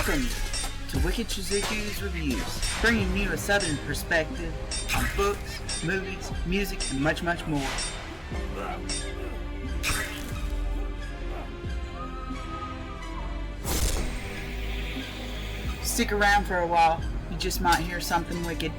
Welcome to Wicked Shizuku's Reviews, bringing you a southern perspective on books, movies, music, and much, much more. Stick around for a while, you just might hear something wicked.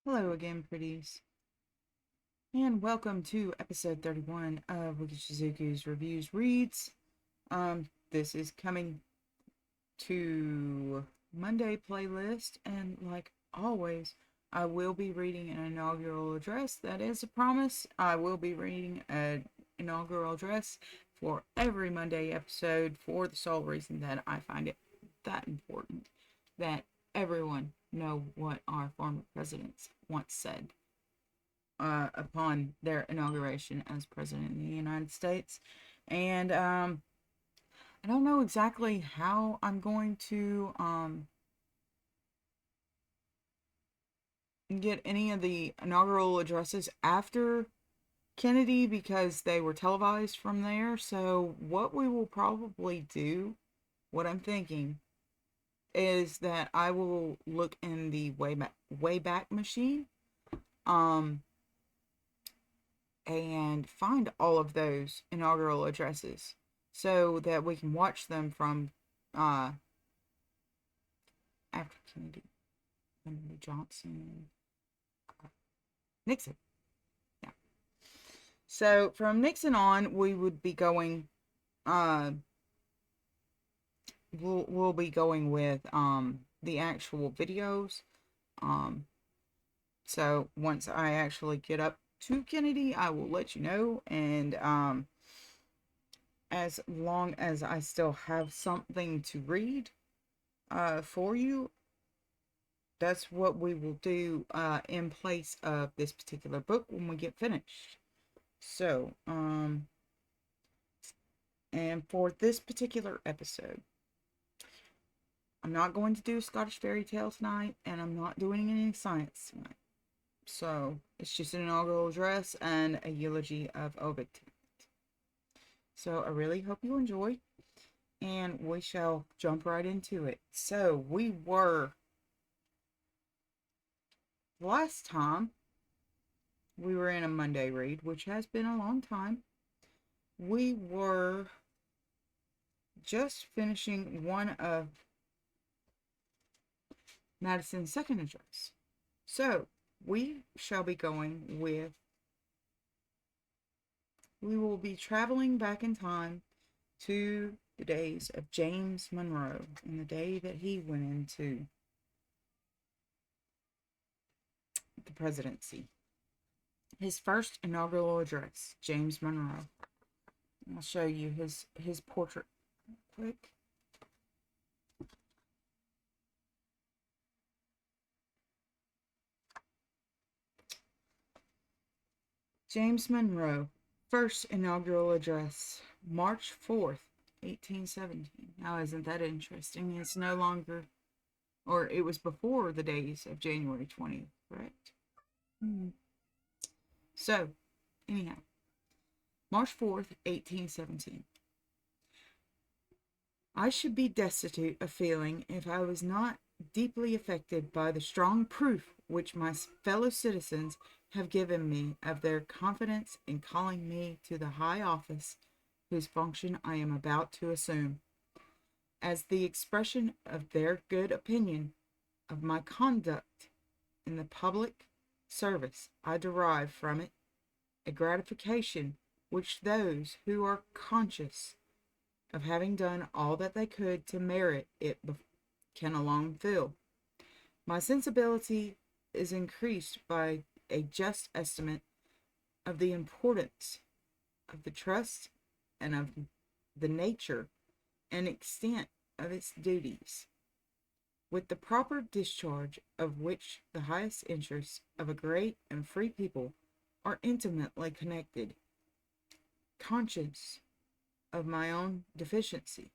Hello again, pretties, and welcome to episode 31 of Wicked Shizuku's Reviews Reads. This is coming to Monday playlist, and like always, I will be reading an inaugural address. That is a promise. I will be reading an inaugural address for every Monday episode for the sole reason that I find it that important that everyone know what our former presidents once said upon their inauguration as president of the United States. And I don't know exactly how I'm going to get any of the inaugural addresses after Kennedy because they were televised from there. So what we will probably do, what I'm thinking, is that I will look in the Wayback Machine and find all of those inaugural addresses so that we can watch them from after Kennedy, Johnson, Nixon. Yeah. So from Nixon on, we would be going we'll be going with the actual videos. So once I actually get up to Kennedy, I will let you know, and as long as I still have something to read for you, that's what we will do in place of this particular book when we get finished. So and for this particular episode, I'm not going to do Scottish fairy tale tonight, and I'm not doing any science tonight. So it's just an inaugural address and a eulogy of Ovid. So I really hope you enjoy, and we shall jump right into it. So we were, last time we were in a Monday read, which has been a long time. We were just finishing one of Madison's second address. So we shall be going with, we will be traveling back in time to the days of James Monroe and the day that he went into the presidency. His first inaugural address, James Monroe. I'll show you his portrait quick. James Monroe, first inaugural address, March 4th, 1817. Now, isn't that interesting? It's no longer, or it was before the days of January 20th, correct? So, anyhow, March 4th, 1817. I should be destitute of feeling if I was not deeply affected by the strong proof which my fellow citizens have given me of their confidence in calling me to the high office whose function I am about to assume, as the expression of their good opinion of my conduct in the public service. I derive from it a gratification which those who are conscious of having done all that they could to merit it can alone feel. My sensibility is increased by a just estimate of the importance of the trust and of the nature and extent of its duties, with the proper discharge of which the highest interests of a great and free people are intimately connected. Conscious of my own deficiency.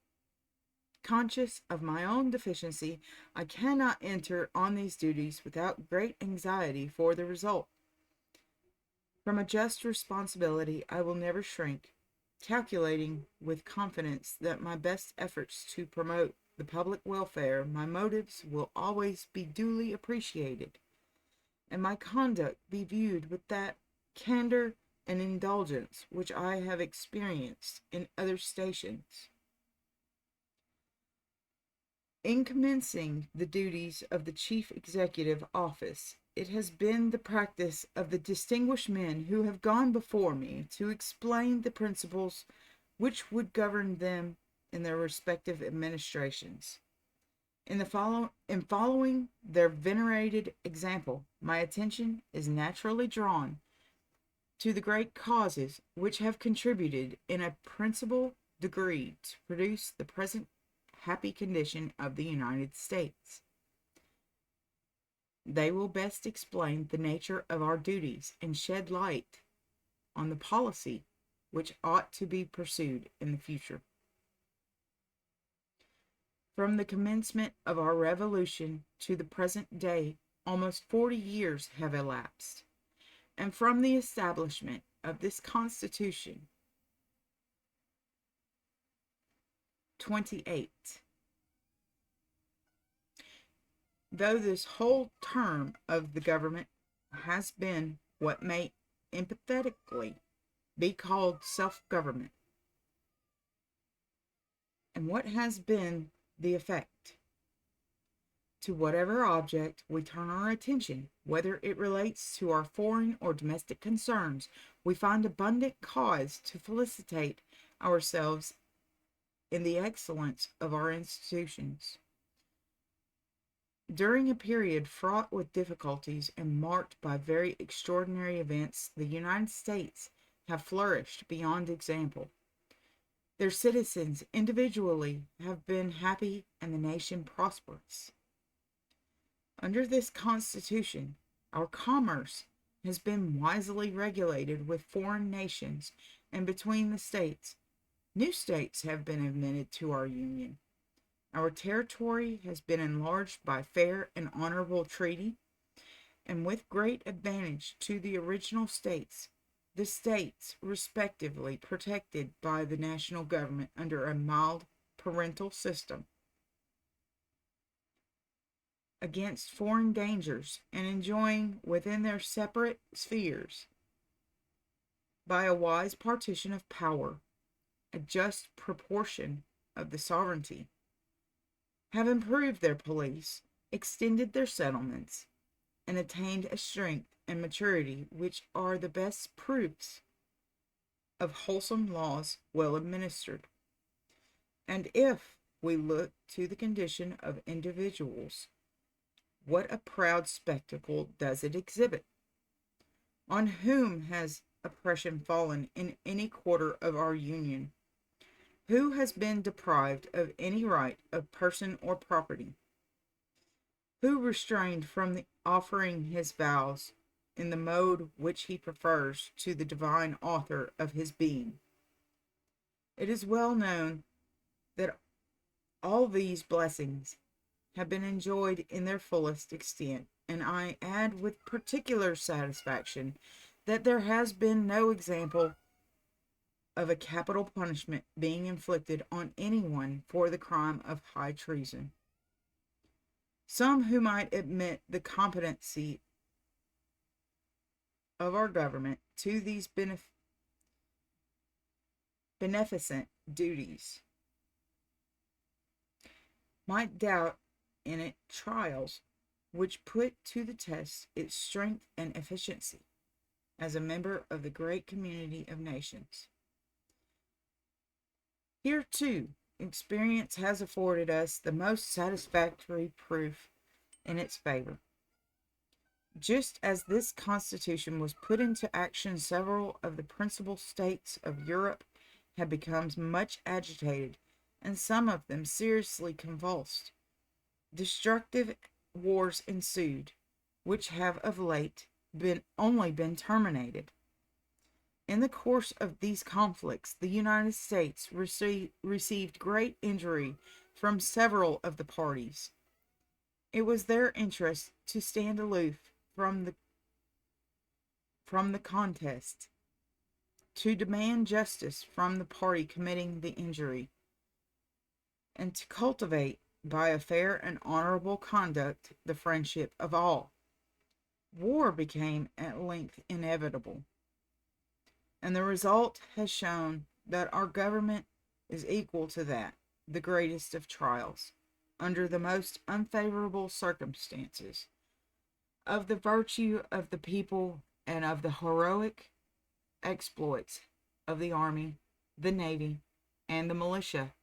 Conscious of my own deficiency, I cannot enter on these duties without great anxiety for the result. From a just responsibility I will never shrink, calculating with confidence that my best efforts to promote the public welfare, my motives will always be duly appreciated, and my conduct be viewed with that candor and indulgence which I have experienced in other stations. In commencing the duties of the chief executive office, it has been the practice of the distinguished men who have gone before me to explain the principles which would govern them in their respective administrations. In following their venerated example, my attention is naturally drawn to the great causes which have contributed in a principal degree to produce the present happy condition of the United States. They will best explain the nature of our duties and shed light on the policy which ought to be pursued in the future. From the commencement of our revolution to the present day, almost 40 years have elapsed, and from the establishment of this Constitution, 28. Though this whole term of the government has been what may emphatically be called self-government, and what has been the effect? To whatever object we turn our attention, whether it relates to our foreign or domestic concerns, we find abundant cause to felicitate ourselves in the excellence of our institutions. During a period fraught with difficulties and marked by very extraordinary events, the United States have flourished beyond example. Their citizens individually have been happy and the nation prosperous. Under this Constitution, our commerce has been wisely regulated with foreign nations and between the states. New states have been admitted to our Union. Our territory has been enlarged by fair and honorable treaty, and with great advantage to the original states, the states respectively protected by the national government under a mild parental system against foreign dangers, and enjoying within their separate spheres, by a wise partition of power, a just proportion of the sovereignty, have improved their police, extended their settlements, and attained a strength and maturity which are the best proofs of wholesome laws well administered. And if we look to the condition of individuals, what a proud spectacle does it exhibit! On whom has oppression fallen in any quarter of our Union? Who has been deprived of any right of person or property? Who restrained from the offering his vows in the mode which he prefers to the divine author of his being? It is well known that all these blessings have been enjoyed in their fullest extent, and I add with particular satisfaction that there has been no example of a capital punishment being inflicted on anyone for the crime of high treason. Some who might admit the competency of our government to these beneficent duties might doubt in it trials which put to the test its strength and efficiency as a member of the great community of nations. Here, too, experience has afforded us the most satisfactory proof in its favor. Just as this Constitution was put into action, several of the principal states of Europe had become much agitated, and some of them seriously convulsed. Destructive wars ensued, which have of late been terminated. In the course of these conflicts, the United States received great injury from several of the parties. It was their interest to stand aloof from the contest, to demand justice from the party committing the injury, and to cultivate, by a fair and honorable conduct, the friendship of all. War became at length inevitable, and the result has shown that our government is equal to that, the greatest of trials, under the most unfavorable circumstances, of the virtue of the people and of the heroic exploits of the army, the navy, and the militia.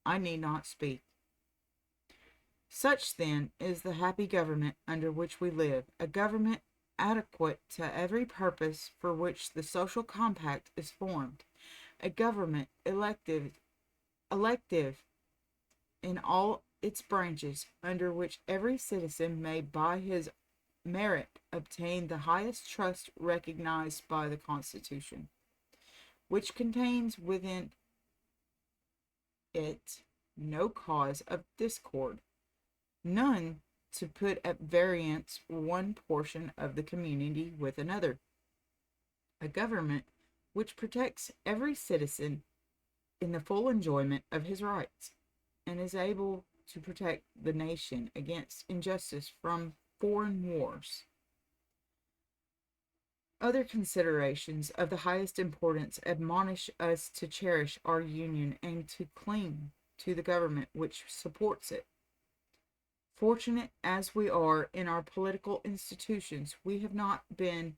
I need not speak. Such, then, is the happy government under which we live, a government adequate to every purpose for which the social compact is formed, a government elective in all its branches, under which every citizen may by his merit obtain the highest trust recognized by the Constitution, which contains within it no cause of discord, none to put at variance one portion of the community with another, a government which protects every citizen in the full enjoyment of his rights, and is able to protect the nation against injustice from foreign wars. Other considerations of the highest importance admonish us to cherish our Union and to cling to the government which supports it. Fortunate as we are in our political institutions, we have not been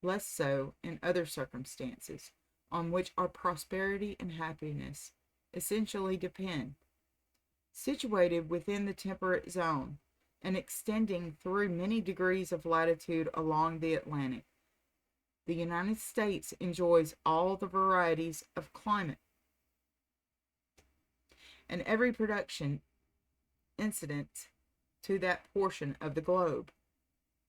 less so in other circumstances, on which our prosperity and happiness essentially depend. Situated within the temperate zone, and extending through many degrees of latitude along the Atlantic, the United States enjoys all the varieties of climate, and every production incident to that portion of the globe,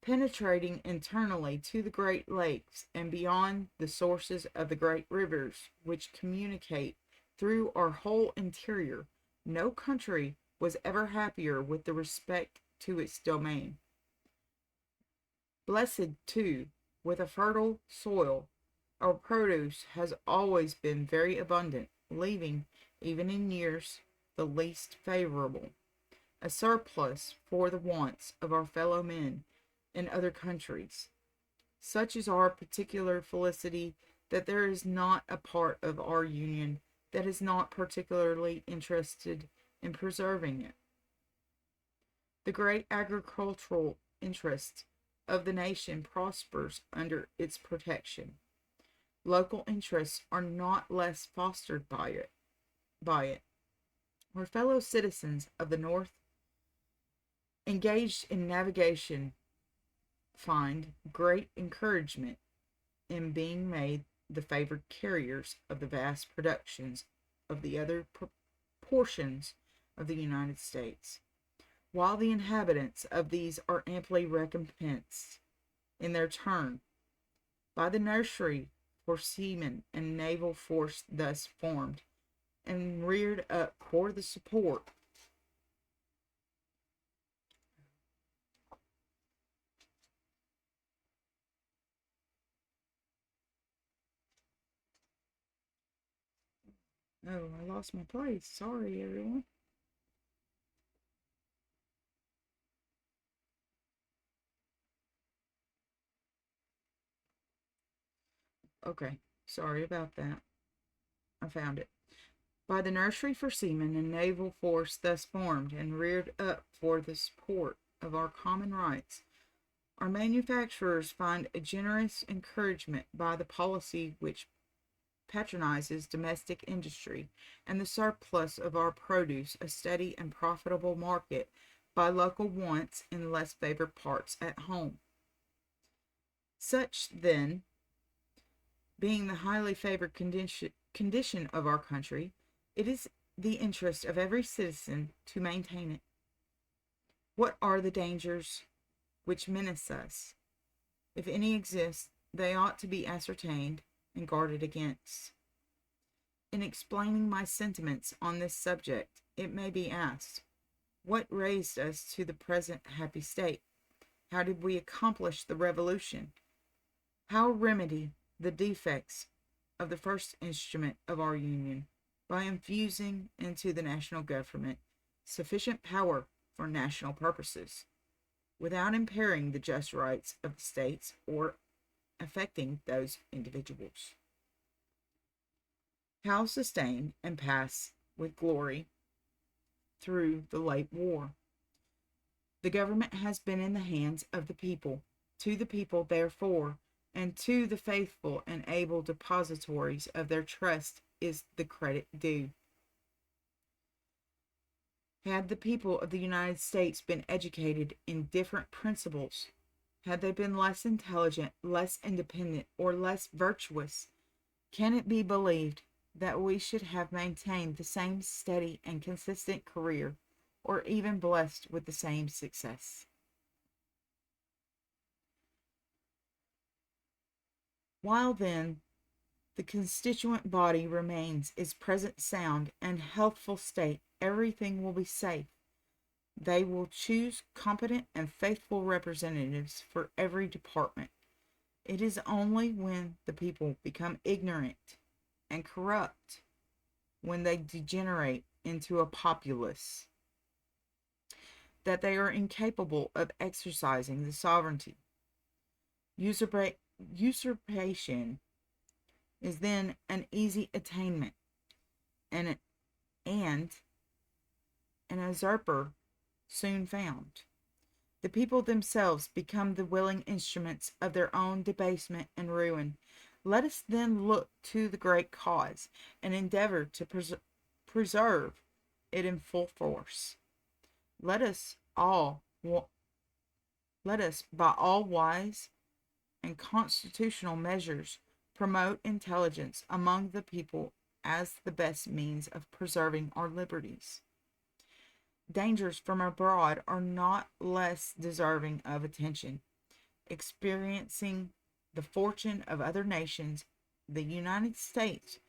penetrating internally to the Great Lakes and beyond the sources of the great rivers which communicate through our whole interior. No country was ever happier with the respect to its domain. Blessed, too, with a fertile soil, our produce has always been very abundant, leaving, even in years the least favorable, a surplus for the wants of our fellow men in other countries. Such is our particular felicity that there is not a part of our Union that is not particularly interested in preserving it. The great agricultural interest of the nation prospers under its protection. Local interests are not less fostered by it. Our fellow citizens of the North engaged in navigation find great encouragement in being made the favored carriers of the vast productions of the other portions of the United States, while the inhabitants of these are amply recompensed in their turn by the nursery for seamen and naval force thus formed and reared up for the support Oh, I lost my place. Sorry, everyone. Okay, sorry about that. I found it. By the nursery for seamen and naval force thus formed and reared up for the support of our common rights, our manufacturers find a generous encouragement by the policy which patronizes domestic industry, and the surplus of our produce a steady and profitable market by local wants in less favored parts at home. Such, then, being the highly favored condition of our country, it is the interest of every citizen to maintain it. What are the dangers which menace us? If any exist, they ought to be ascertained and guarded against. In explaining my sentiments on this subject, it may be asked, what raised us to the present happy state? How did we accomplish the revolution? How remedy the defects of the first instrument of our union? By infusing into the national government sufficient power for national purposes, without impairing the just rights of the states or affecting those individuals. How sustain and pass with glory through the late war? The government has been in the hands of the people, to the people, therefore, and to the faithful and able depositories of their trust is the credit due. Had the people of the United States been educated in different principles, had they been less intelligent, less independent, or less virtuous, can it be believed that we should have maintained the same steady and consistent career, or even blessed with the same success? While then the constituent body remains its present sound and healthful state, everything will be safe. They will choose competent and faithful representatives for every department. It is only when the people become ignorant and corrupt, when they degenerate into a populace, that they are incapable of exercising the sovereignty. Usurpation is then an easy attainment, and an usurper soon found. The people themselves become the willing instruments of their own debasement and ruin. Let us then look to the great cause, and endeavor to preserve it in full force. Let us, by all wise and constitutional measures, promote intelligence among the people as the best means of preserving our liberties. Dangers from abroad are not less deserving of attention. Experiencing the fortune of other nations, the United States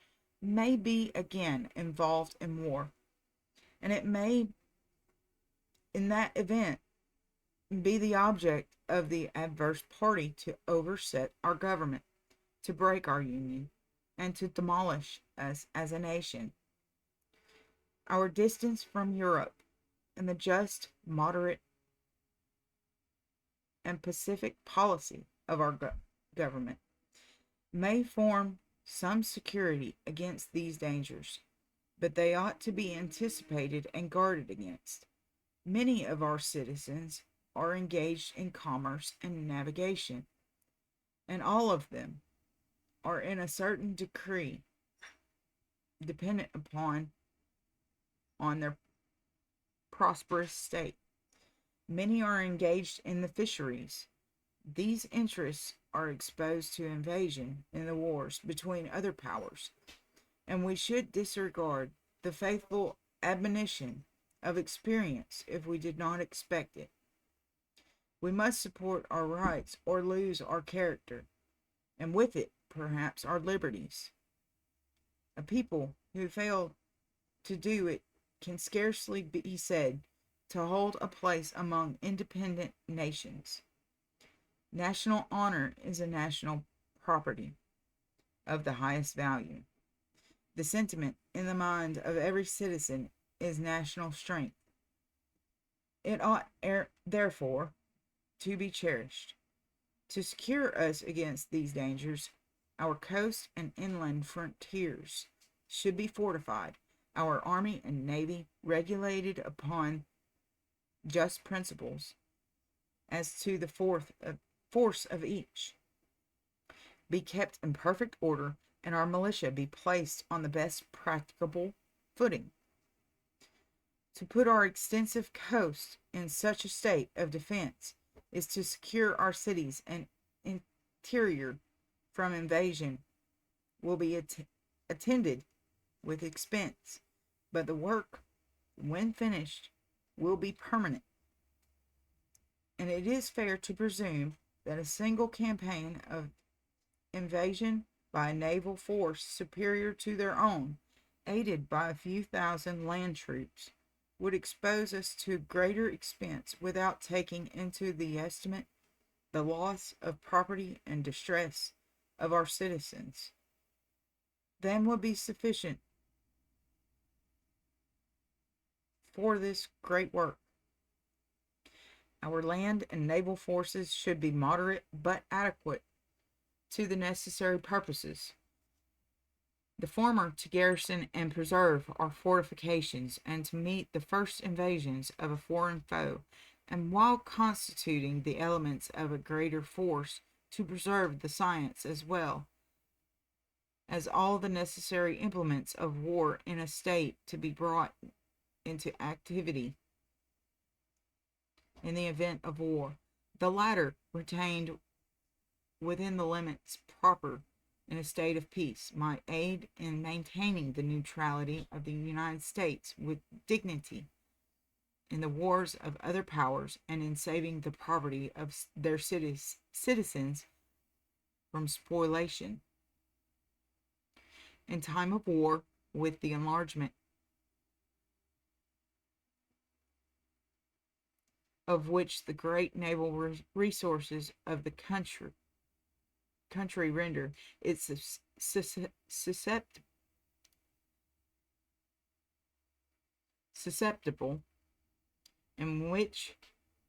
may be again involved in war, and it may, in that event, be the object of the adverse party to overset our government, to break our union, and to demolish us as a nation. Our distance from Europe and the just, moderate, and pacific policy of our government may form some security against these dangers, but they ought to be anticipated and guarded against. Many of our citizens are engaged in commerce and navigation, and all of them are in a certain degree dependent upon their prosperous state. Many are engaged in the fisheries. These interests are exposed to invasion in the wars between other powers, and we should disregard the faithful admonition of experience if we did not expect it. We must support our rights or lose our character, and with it, perhaps, our liberties. A people who fail to do it can scarcely be said to hold a place among independent nations. National honor is a national property of the highest value. The sentiment in the mind of every citizen is national strength. It ought, therefore, to be cherished. To secure us against these dangers, our coast and inland frontiers should be fortified, our army and navy regulated upon just principles as to the force of each, be kept in perfect order, and our militia be placed on the best practicable footing. To put our extensive coast in such a state of defense is to secure our cities and interior from invasion will be attended with expense, but the work, when finished, will be permanent. And it is fair to presume that a single campaign of invasion by a naval force superior to their own, aided by a few thousand land troops, would expose us to greater expense without taking into the estimate the loss of property and distress of our citizens, than would be sufficient for this great work. Our land and naval forces should be moderate but adequate to the necessary purposes. The former to garrison and preserve our fortifications and to meet the first invasions of a foreign foe, and while constituting the elements of a greater force, to preserve the science as well as all the necessary implements of war in a state to be brought into activity in the event of war. The latter retained within the limits proper in a state of peace might aid in maintaining the neutrality of the United States with dignity in the wars of other powers and in saving the property of their citizens from spoliation. In time of war, with the enlargement of which the great naval resources of the country render it susceptible, and which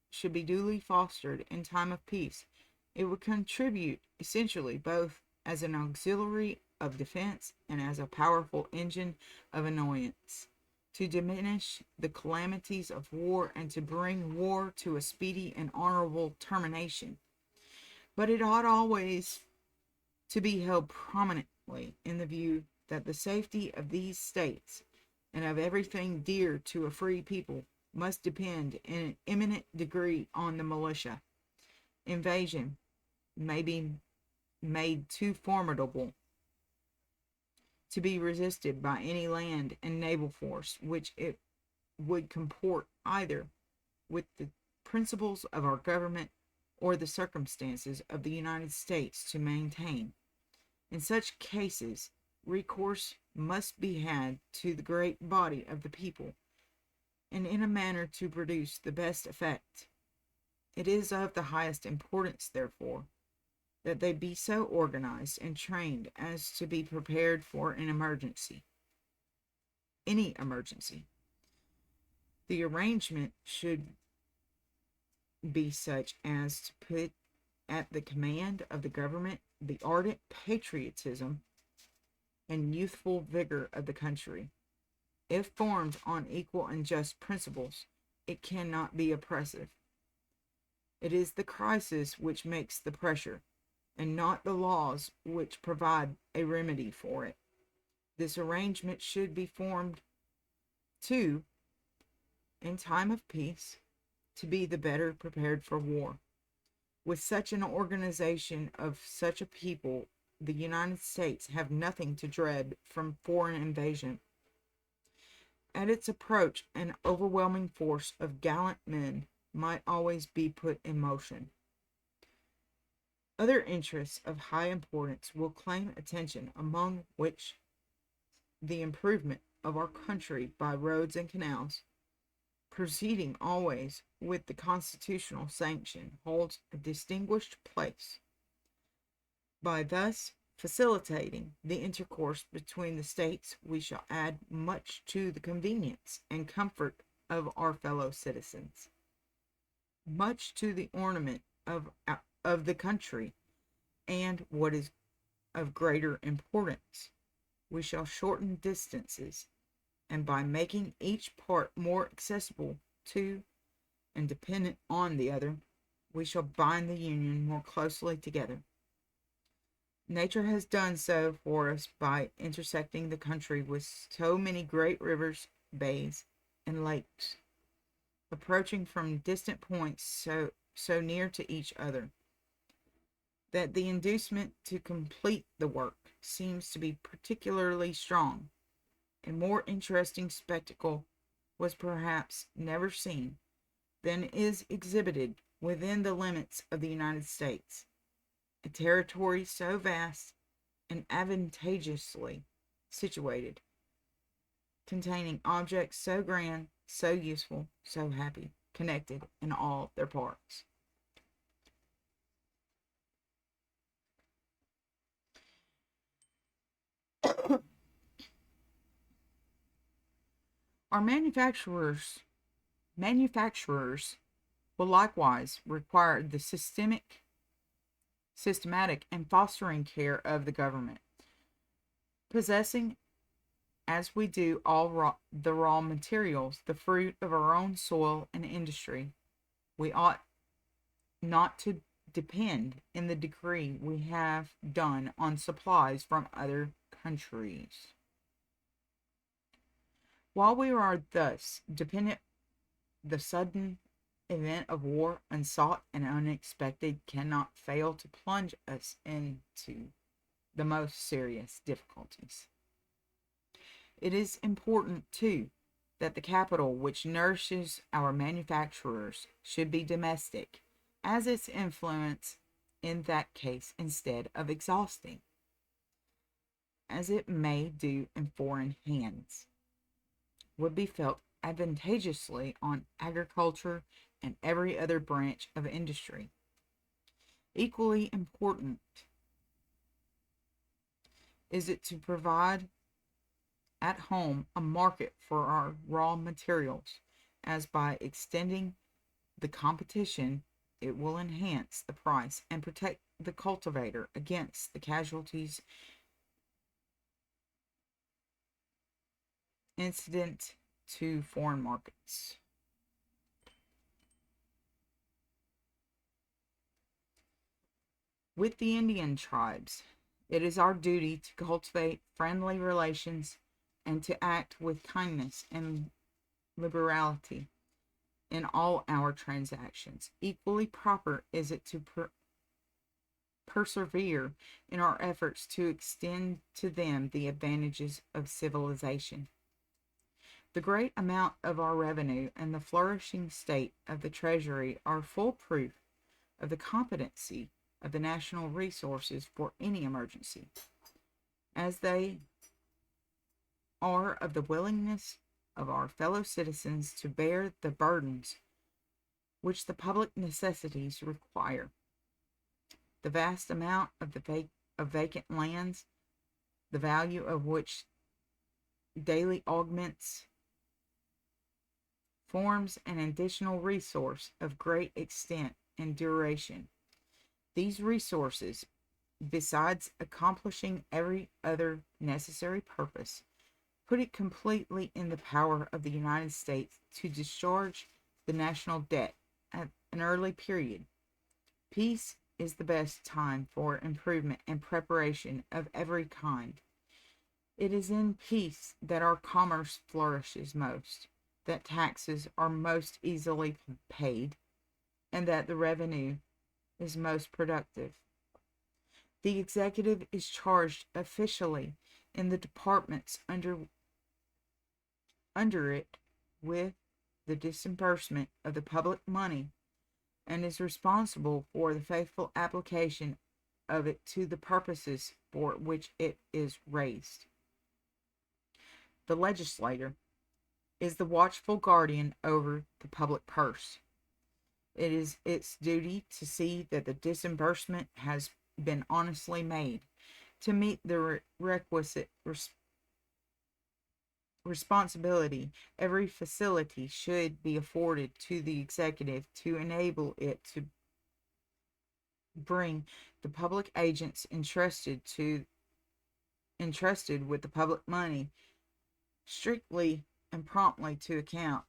should be duly fostered in time of peace, it would contribute essentially both as an auxiliary of defense and as a powerful engine of annoyance, to diminish the calamities of war and to bring war to a speedy and honorable termination. But it ought always to be held prominently in the view that the safety of these states and of everything dear to a free people must depend in an eminent degree on the militia. Invasion may be made too formidable to be resisted by any land and naval force which it would comport either with the principles of our government or the circumstances of the United States to maintain. In such cases, recourse must be had to the great body of the people, and in a manner to produce the best effect. It is of the highest importance, therefore, that they be so organized and trained as to be prepared for an emergency. Any emergency. The arrangement should be such as to put at the command of the government the ardent patriotism and youthful vigor of the country. If formed on equal and just principles, it cannot be oppressive. It is the crisis which makes the pressure, and not the laws which provide a remedy for it. This arrangement should be formed, too, in time of peace, to be the better prepared for war. With such an organization of such a people, the United States have nothing to dread from foreign invasion. At its approach, an overwhelming force of gallant men might always be put in motion. Other interests of high importance will claim attention, among which the improvement of our country by roads and canals, proceeding always with the constitutional sanction, holds a distinguished place. By thus facilitating the intercourse between the states, we shall add much to the convenience and comfort of our fellow citizens, much to the ornament of the country, and what is of greater importance, we shall shorten distances, and by making each part more accessible to and dependent on the other, we shall bind the Union more closely together. Nature has done so for us by intersecting the country with so many great rivers, bays, and lakes, approaching from distant points so near to each other, that the inducement to complete the work seems to be particularly strong. A more interesting spectacle was perhaps never seen than is exhibited within the limits of the United States. A territory so vast and advantageously situated, containing objects so grand, so useful, so happy, connected in all their parts. Our manufacturers will likewise require the systematic and fostering care of the government. Possessing, as we do, the raw materials, the fruit of our own soil and industry, we ought not to depend in the degree we have done on supplies from other countries. While we are thus dependent, the sudden event of war, unsought and unexpected, cannot fail to plunge us into the most serious difficulties. It is important, too, that the capital which nourishes our manufacturers should be domestic, as its influence in that case, instead of exhausting, as it may do in foreign hands, would be felt advantageously on agriculture and every other branch of industry. Equally important is it to provide at home a market for our raw materials, as by extending the competition it will enhance the price and protect the cultivator against the casualties incident to foreign markets. With the Indian tribes, it is our duty to cultivate friendly relations and to act with kindness and liberality in all our transactions. Equally proper is it to persevere in our efforts to extend to them the advantages of civilization. The great amount of our revenue and the flourishing state of the Treasury are full proof of the competency of the national resources for any emergency, as they are of the willingness of our fellow citizens to bear the burdens which the public necessities require. The vast amount of vacant lands, the value of which daily augments, forms an additional resource of great extent and duration. These resources, besides accomplishing every other necessary purpose, put it completely in the power of the United States to discharge the national debt at an early period. Peace is the best time for improvement and preparation of every kind. It is in peace that our commerce flourishes most, that taxes are most easily paid, and that the revenue is most productive. The executive is charged officially in the departments under it with the disbursement of the public money, and is responsible for the faithful application of it to the purposes for which it is raised. The legislator is the watchful guardian over the public purse. It is its duty to see that the disbursement has been honestly made, to meet the requisite responsibility. Every facility should be afforded to the executive to enable it to bring the public agents entrusted with the public money strictly and promptly to account.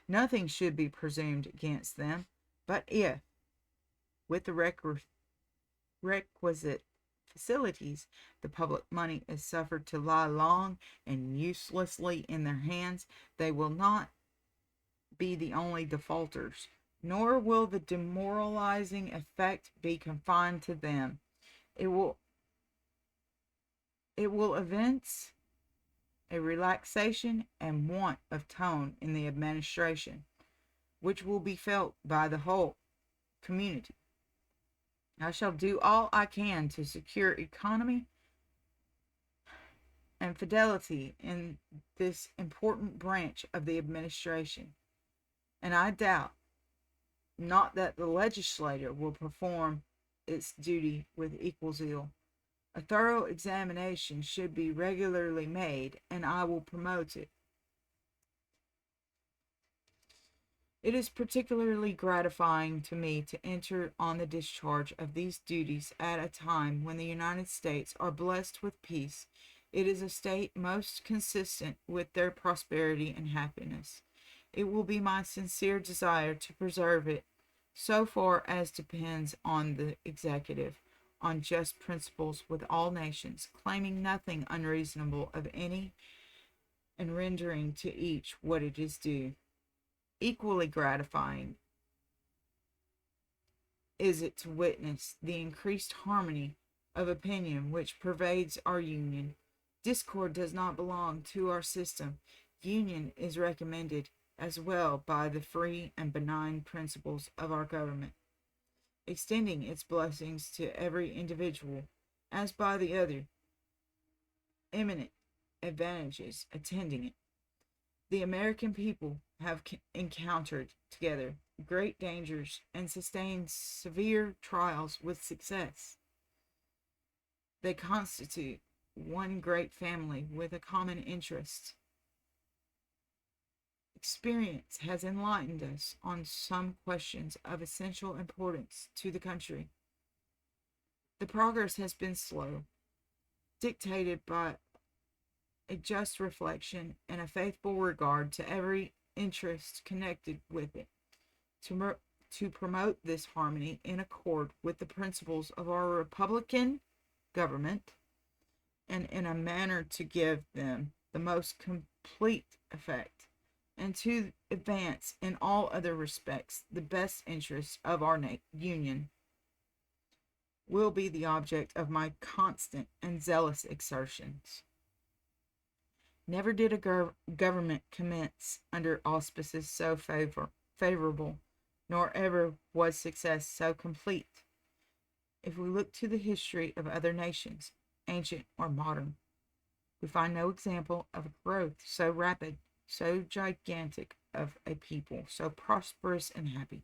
Nothing should be presumed against them, but if, with the requisite facilities, the public money is suffered to lie long and uselessly in their hands, they will not be the only defaulters, nor will the demoralizing effect be confined to them. It will evince a relaxation and want of tone in the administration, which will be felt by the whole community. I shall do all I can to secure economy and fidelity in this important branch of the administration, and I doubt not that the legislature will perform its duty with equal zeal. A thorough examination should be regularly made, and I will promote it. It is particularly gratifying to me to enter on the discharge of these duties at a time when the United States are blessed with peace. It is a state most consistent with their prosperity and happiness. It will be my sincere desire to preserve it so far as depends on the executive, on just principles with all nations, claiming nothing unreasonable of any, and rendering to each what it is due. Equally gratifying is it to witness the increased harmony of opinion which pervades our Union. Discord does not belong to our system. Union is recommended as well by the free and benign principles of our government, extending its blessings to every individual, as by the other eminent advantages attending it. The American people have encountered together great dangers and sustained severe trials with success. They constitute one great family with a common interest. Experience has enlightened us on some questions of essential importance to the country. The progress has been slow, dictated by a just reflection and a faithful regard to every interest connected with it, to promote this harmony in accord with the principles of our republican government, and in a manner to give them the most complete effect, and to advance in all other respects the best interests of our Union, will be the object of my constant and zealous exertions. Never did a government commence under auspices so favorable, nor ever was success so complete. If we look to the history of other nations, ancient or modern, we find no example of a growth so rapid, so gigantic of a people, so prosperous and happy.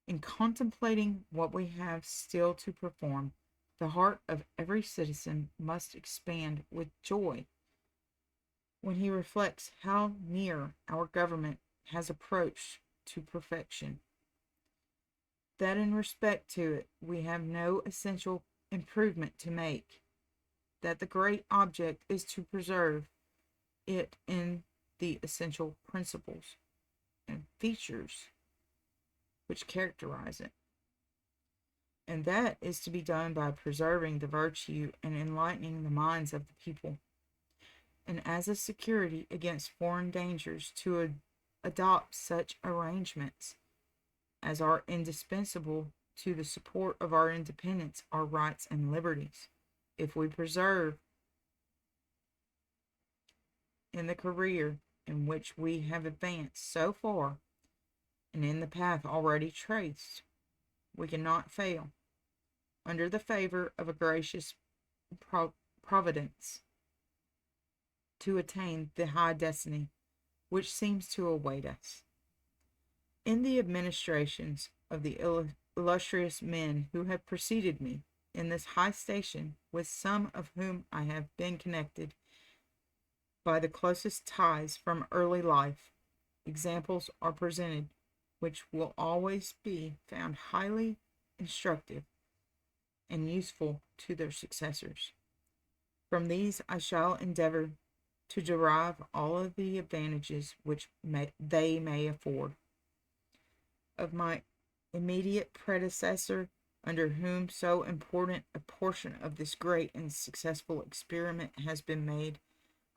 In contemplating what we have still to perform, the heart of every citizen must expand with joy when he reflects how near our government has approached to perfection, that in respect to it we have no essential improvement to make, that the great object is to preserve it in the essential principles and features which characterize it, and that is to be done by preserving the virtue and enlightening the minds of the people, and as a security against foreign dangers to adopt such arrangements as are indispensable to the support of our independence, our rights, and liberties. If we preserve in the career in which we have advanced so far, and in the path already traced, we cannot fail, under the favor of a gracious providence, to attain the high destiny which seems to await us. In the administrations of the illustrious men who have preceded me in this high station, with some of whom I have been connected by the closest ties from early life, examples are presented which will always be found highly instructive and useful to their successors. From these I shall endeavor to derive all of the advantages which they may afford. Of my immediate predecessor, under whom so important a portion of this great and successful experiment has been made,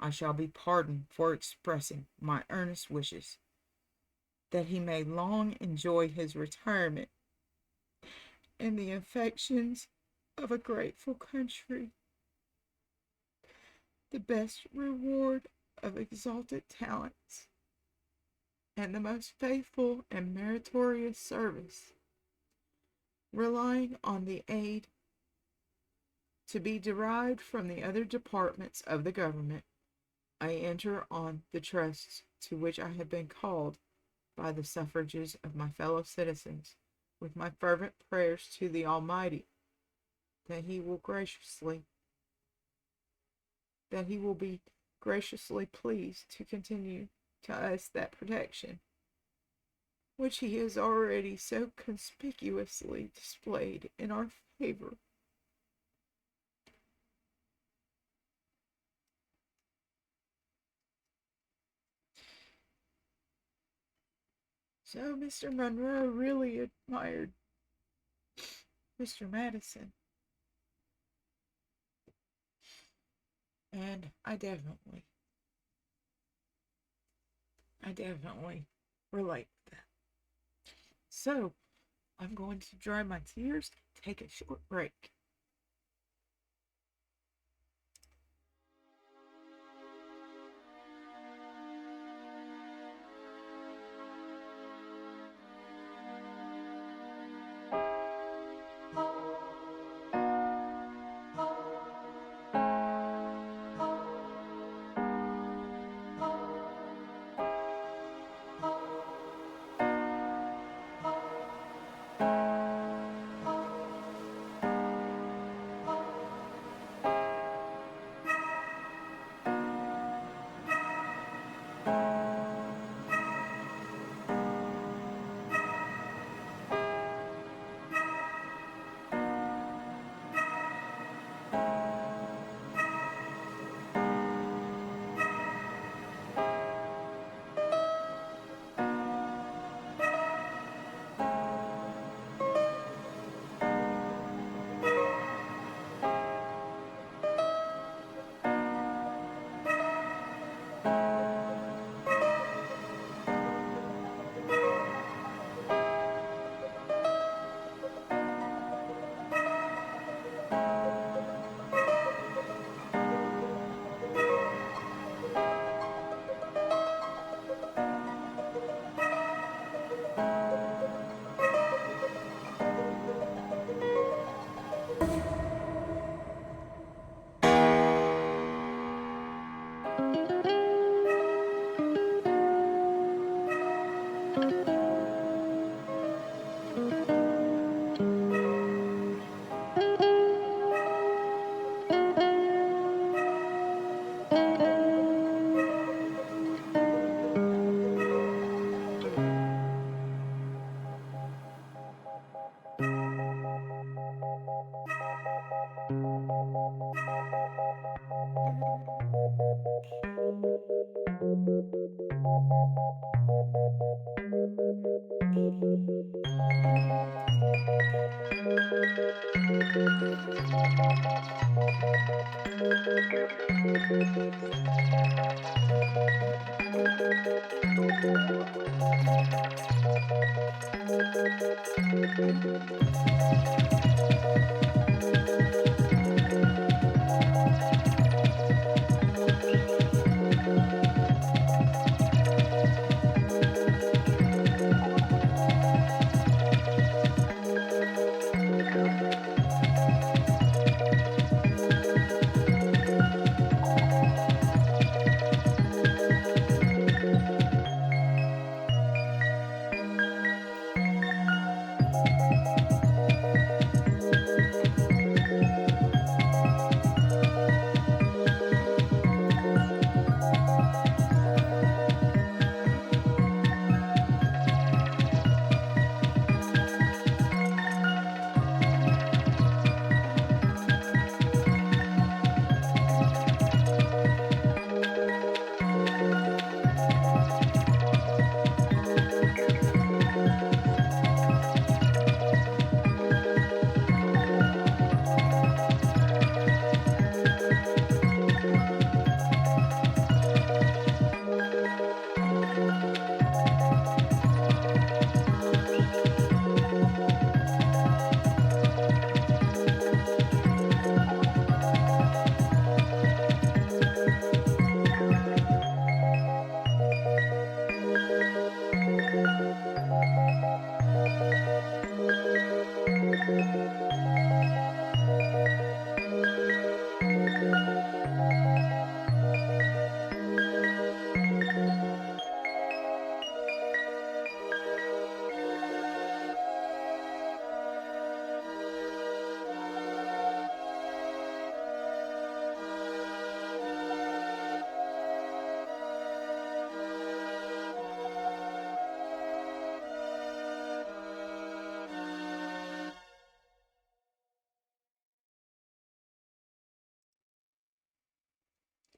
I shall be pardoned for expressing my earnest wishes that he may long enjoy his retirement in the affections of a grateful country, the best reward of exalted talents, and the most faithful and meritorious service relying on the aid to be derived from the other departments of the government, I enter on the trusts to which I have been called by the suffrages of my fellow citizens, with my fervent prayers to the Almighty that He will be graciously pleased to continue to us that protection which He has already so conspicuously displayed in our favor. So Mr. Monroe really admired Mr. Madison. And I definitely relate with that. So, I'm going to dry my tears, take a short break.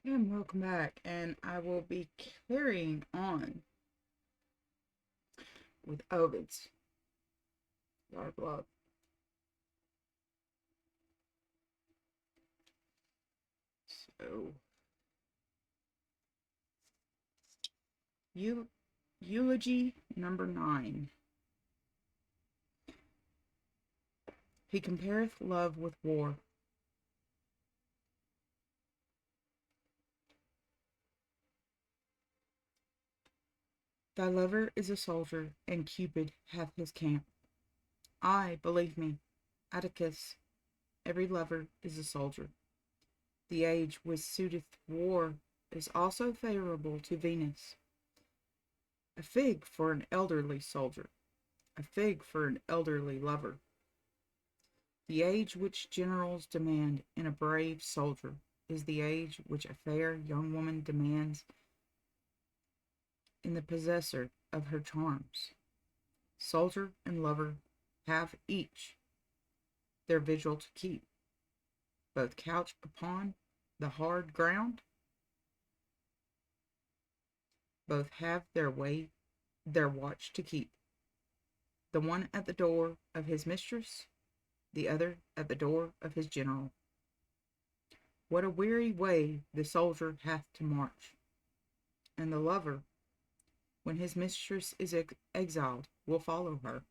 And welcome back, and I will be carrying on with Ovid's Art of Love. So, Eulogy number 9. He compareth love with war. Thy lover is a soldier, and Cupid hath his camp. Ay, believe me, Atticus, every lover is a soldier. The age which suiteth war is also favorable to Venus. A fig for an elderly soldier, a fig for an elderly lover. The age which generals demand in a brave soldier is the age which a fair young woman demands in the possessor of her charms. Soldier and lover have each their vigil to keep. Both couch upon the hard ground. Both have their watch to keep. The one at the door of his mistress, the other at the door of his general. What a weary way the soldier hath to march! And the lover, when his mistress is exiled, will follow her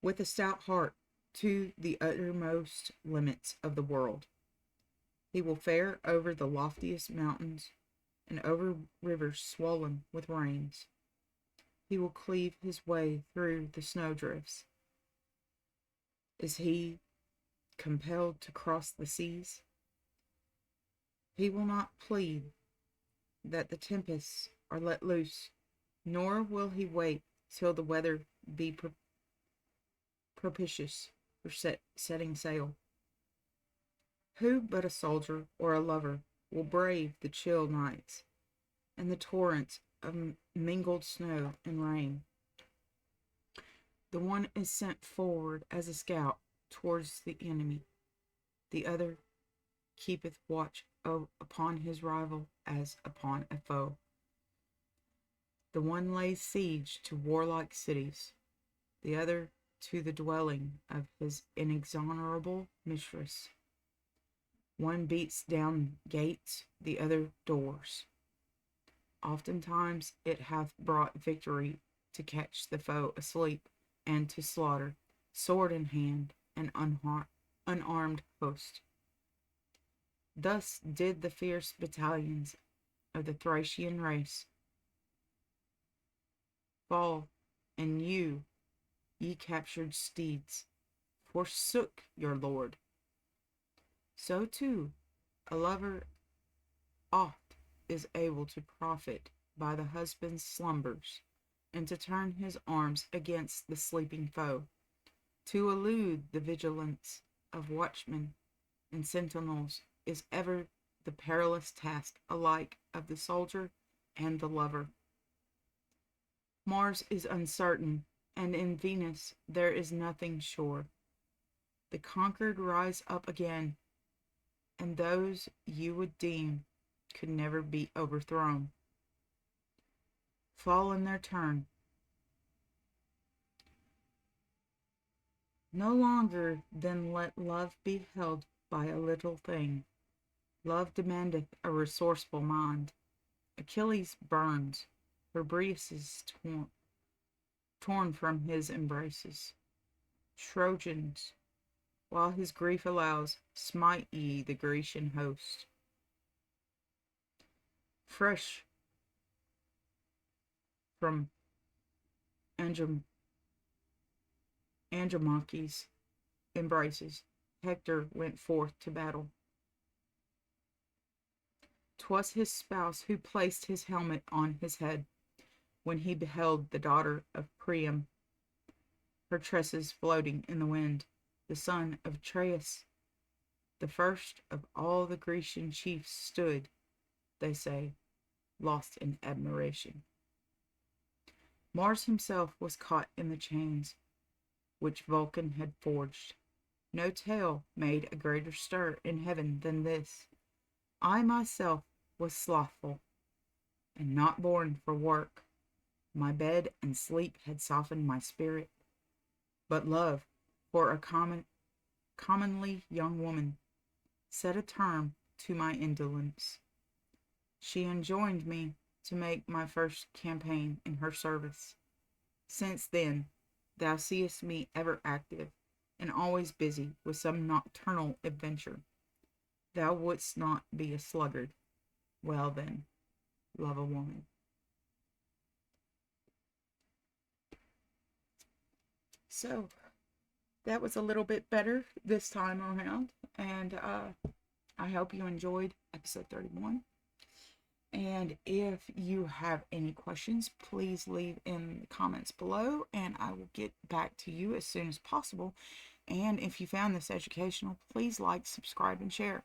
with a stout heart to the uttermost limits of the world. He will fare over the loftiest mountains and over rivers swollen with rains. He will cleave his way through the snowdrifts. Is he compelled to cross the seas? He will not plead that the tempests are let loose, nor will he wait till the weather be propitious for setting sail. Who but a soldier or a lover will brave the chill nights and the torrents of mingled snow and rain? The one is sent forward as a scout towards the enemy. The other keepeth watch upon his rival as upon a foe. The one lays siege to warlike cities, the other to the dwelling of his inexorable mistress. One beats down gates, the other doors. Oftentimes it hath brought victory to catch the foe asleep, and to slaughter, sword in hand, an unarmed host. Thus did the fierce battalions of the Thracian race fall, and you, ye captured steeds, forsook your lord. So too, a lover oft is able to profit by the husband's slumbers, and to turn his arms against the sleeping foe, to elude the vigilance of watchmen and sentinels is ever the perilous task alike of the soldier and the lover. Mars is uncertain, and in Venus there is nothing sure. The conquered rise up again, and those you would deem could never be overthrown fall in their turn. No longer then let love be held by a little thing. Love demandeth a resourceful mind. Achilles burns, Fabrius is torn from his embraces. Trojans, while his grief allows, smite ye the Grecian host. Fresh from Andromache's embraces, Hector went forth to battle. 'Twas his spouse who placed his helmet on his head when he beheld the daughter of Priam, her tresses floating in the wind, the son of Atreus. The first of all the Grecian chiefs stood, they say, lost in admiration. Mars himself was caught in the chains which Vulcan had forged. No tale made a greater stir in heaven than this. I myself was slothful and not born for work. My bed and sleep had softened my spirit, but love, for a commonly young woman, set a term to my indolence. She enjoined me to make my first campaign in her service. Since then, thou seest me ever active, and always busy with some nocturnal adventure. Thou wouldst not be a sluggard. Well then, love a woman. So, that was a little bit better this time around, and I hope you enjoyed episode 31. And if you have any questions, please leave in the comments below, and I will get back to you as soon as possible. And if you found this educational, please like, subscribe, and share.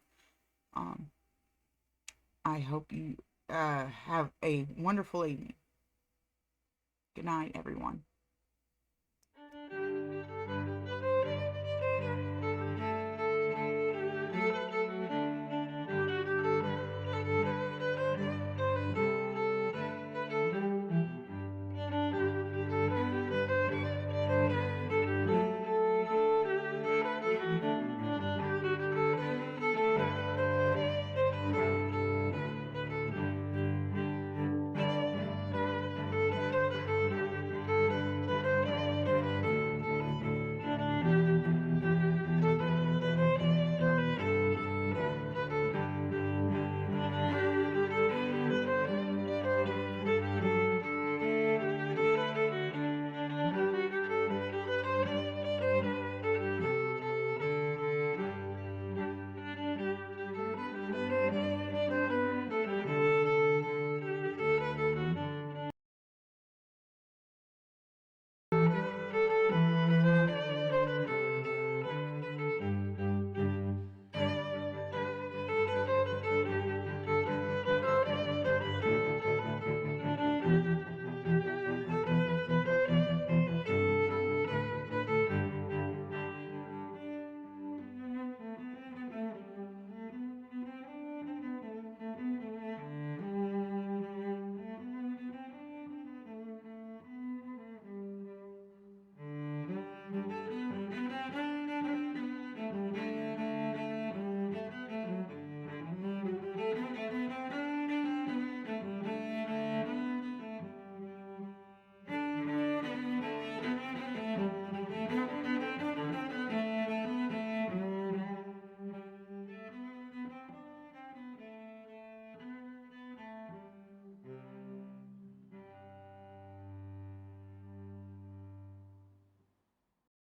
I hope you have a wonderful evening. Good night, everyone.